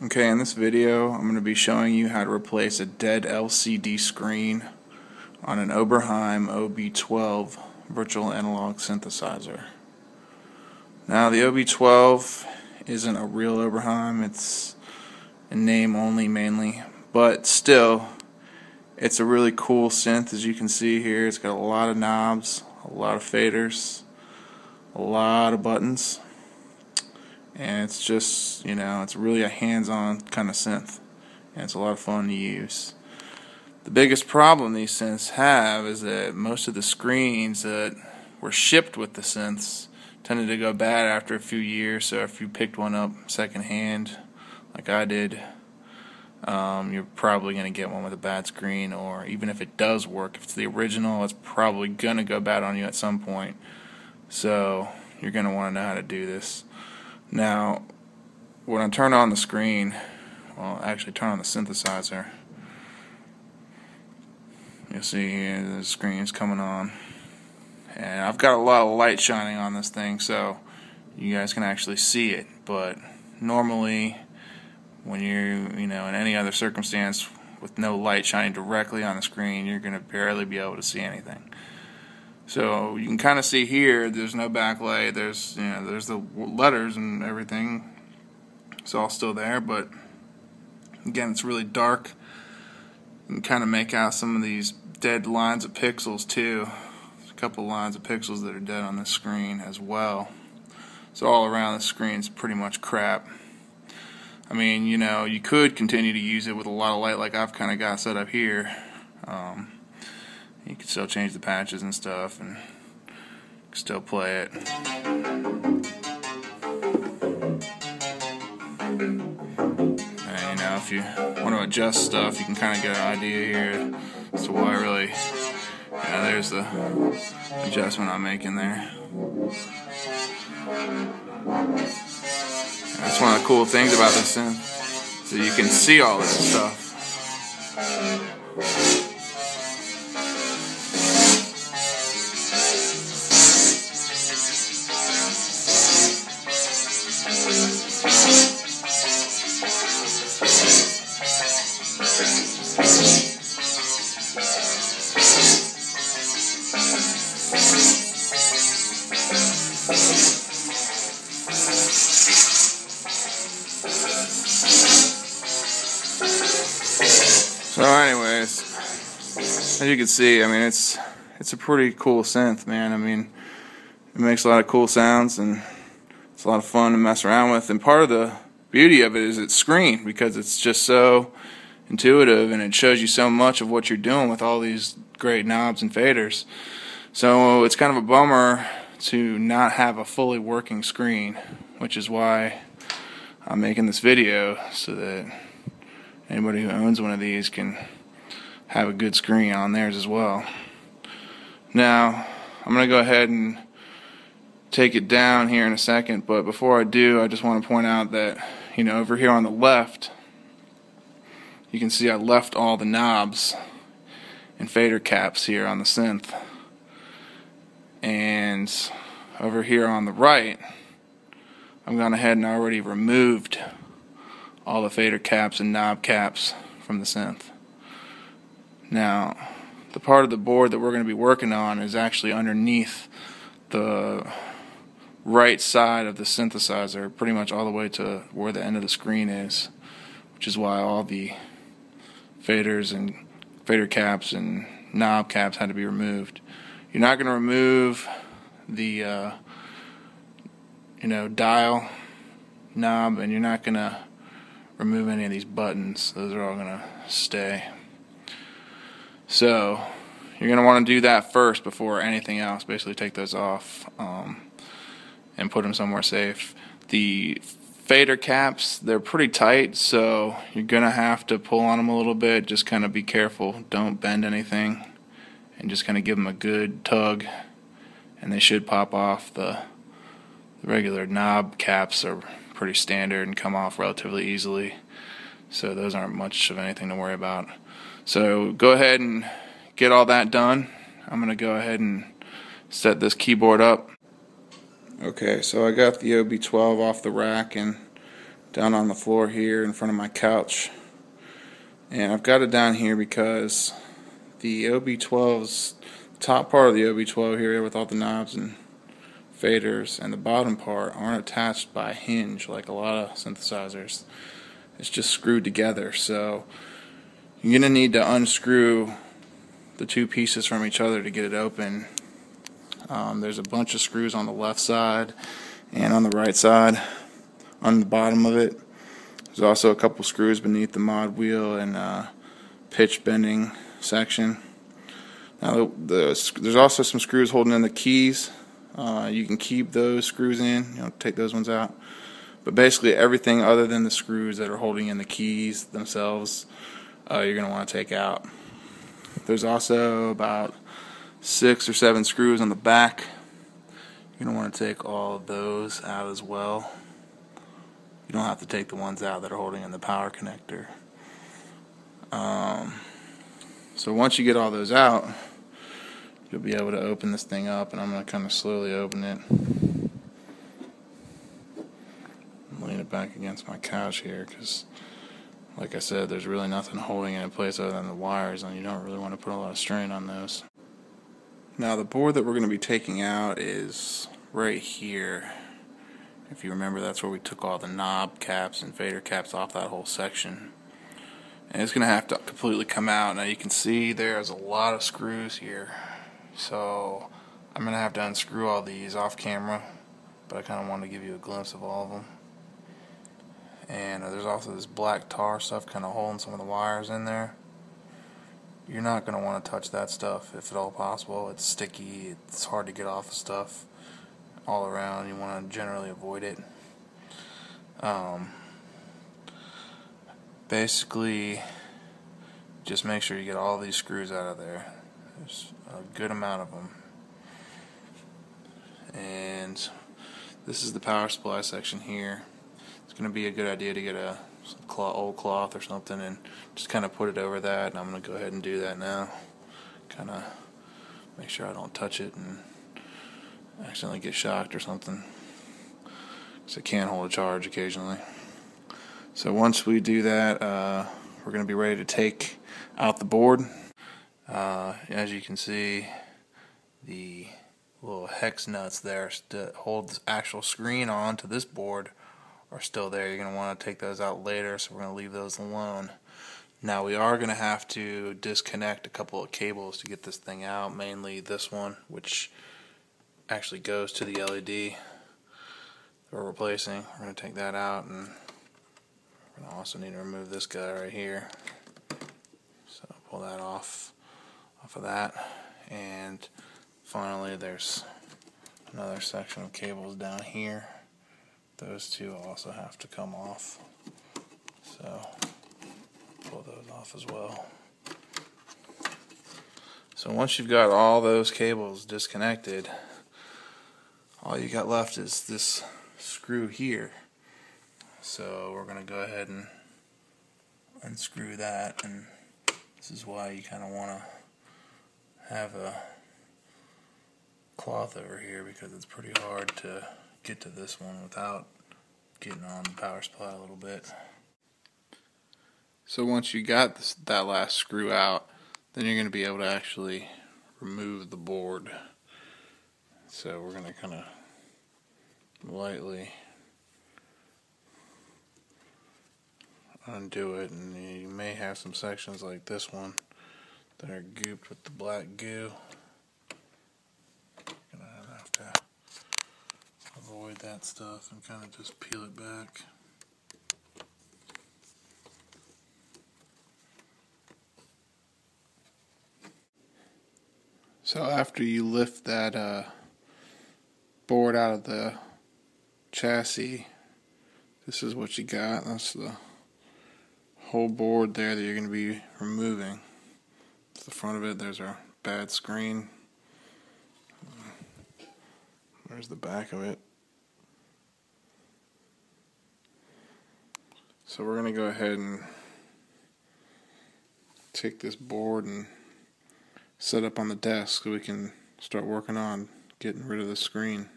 Okay, in this video I'm going to be showing you how to replace a dead LCD screen on an Oberheim OB-12 virtual analog synthesizer. Now the OB-12 isn't a real Oberheim, it's in name only mainly, but still it's a really cool synth. As you can see here, it's got a lot of knobs, a lot of faders, a lot of buttons. And it's just, it's really a hands-on kind of synth, and it's a lot of fun to use. The biggest problem these synths have is that most of the screens that were shipped with the synths tended to go bad after a few years. So if you picked one up secondhand like I did, you're probably going to get one with a bad screen, or even if it does work, if it's the original, it's probably going to go bad on you at some point. So you're going to want to know how to do this. Now, when I turn on the screen, well, actually turn on the synthesizer, you'll see here the screen's coming on. And I've got a lot of light shining on this thing, so you guys can actually see it. But normally, when you're, in any other circumstance with no light shining directly on the screen, you're going to barely be able to see anything. So you can kind of see here, there's no backlight, there's the letters and everything, it's all still there, but again, it's really dark. You can kind of make out some of these dead lines of pixels too. There's a couple lines of pixels that are dead on the screen as well. So all around the screen's pretty much crap. I mean, you could continue to use it with a lot of light like I've kind of got set up here. You can still change the patches and stuff and still play it. And if you want to adjust stuff, you can kind of get an idea here as to why really, there's the adjustment I'm making there. That's one of the cool things about this synth, so you can see all this stuff. So anyways, as you can see, it's a pretty cool synth, man. It makes a lot of cool sounds and it's a lot of fun to mess around with. And part of the beauty of it is its screen, because it's just so intuitive and it shows you so much of what you're doing with all these great knobs and faders. So it's kind of a bummer to not have a fully working screen, which is why I'm making this video, so that anybody who owns one of these can have a good screen on theirs as well. Now, I'm going to go ahead and take it down here in a second, but before I do, I just want to point out that, over here on the left, you can see I left all the knobs and fader caps here on the synth. And over here on the right, I've gone ahead and already removed all the fader caps and knob caps from the synth. Now, the part of the board that we're going to be working on is actually underneath the right side of the synthesizer, pretty much all the way to where the end of the screen is, which is why all the faders and fader caps and knob caps had to be removed. You're not going to remove the dial knob, and you're not going to remove any of these buttons. Those are all going to stay. So you're going to want to do that first before anything else. Basically take those off and put them somewhere safe. The fader caps, they're pretty tight, so you're going to have to pull on them a little bit. Just kind of be careful. Don't bend anything, and just kind of give them a good tug, and they should pop off. The regular knob caps are pretty standard and come off relatively easily, so those aren't much of anything to worry about. So go ahead and get all that done. I'm going to go ahead and set this keyboard up. Okay, so I got the OB-12 off the rack and down on the floor here in front of my couch. And I've got it down here because the OB-12's top part of the OB-12 here with all the knobs and faders and the bottom part aren't attached by a hinge like a lot of synthesizers. It's just screwed together, so you're going to need to unscrew the two pieces from each other to get it open. There's a bunch of screws on the left side and on the right side on the bottom of it. There's also a couple screws beneath the mod wheel and pitch bending section. Now there's also some screws holding in the keys. You can keep those screws in, take those ones out. But basically everything other than the screws that are holding in the keys themselves, you're going to want to take out. There's also about 6 or 7 screws on the back. You're going to want to take all of those out as well. You don't have to take the ones out that are holding in the power connector. So once you get all those out, you'll be able to open this thing up, and I'm going to kind of slowly open it. Lean it back against my couch here because, like I said, there's really nothing holding it in place other than the wires, and you don't really want to put a lot of strain on those. Now the board that we're going to be taking out is right here. If you remember, that's where we took all the knob caps and fader caps off that whole section. And it's going to have to completely come out. Now you can see there's a lot of screws here. So I'm going to have to unscrew all these off camera, but I kind of wanted to give you a glimpse of all of them. And there's also this black tar stuff kind of holding some of the wires in there. You're not going to want to touch that stuff if at all possible. It's sticky, it's hard to get off the stuff all around. You want to generally avoid it. Basically, just make sure you get all these screws out of there. There's a good amount of them. And this is the power supply section here. It's going to be a good idea to get a old cloth or something and just kind of put it over that, and I'm going to go ahead and do that now. Kind of make sure I don't touch it and accidentally get shocked or something, because it can hold a charge occasionally. So once we do that, we're going to be ready to take out the board. As you can see, the little hex nuts there that hold the actual screen on to this board are still there. You're going to want to take those out later, so we're going to leave those alone. Now we are going to have to disconnect a couple of cables to get this thing out, mainly this one, which actually goes to the LED we're replacing. We're going to take that out, and we're going to also need to remove this guy right here. So pull that off of that. And finally there's another section of cables down here. Those two also have to come off. So pull those off as well. So once you've got all those cables disconnected, all you got left is this screw here. So we're going to go ahead and unscrew that, and this is why you kind of want to have a cloth over here, because it's pretty hard to get to this one without getting on the power supply a little bit. So once you got that last screw out, then you're going to be able to actually remove the board. So we're going to kind of lightly undo it, and you may have some sections like this one that are gooped with the black goo. You're going to have to avoid that stuff and kind of just peel it back. So after you lift that board out of the chassis, this is what you got. That's the whole board there that you're going to be removing. It's the front of it. There's our bad screen. There's the back of it. So we're going to go ahead and take this board and set up on the desk so we can start working on getting rid of the screen.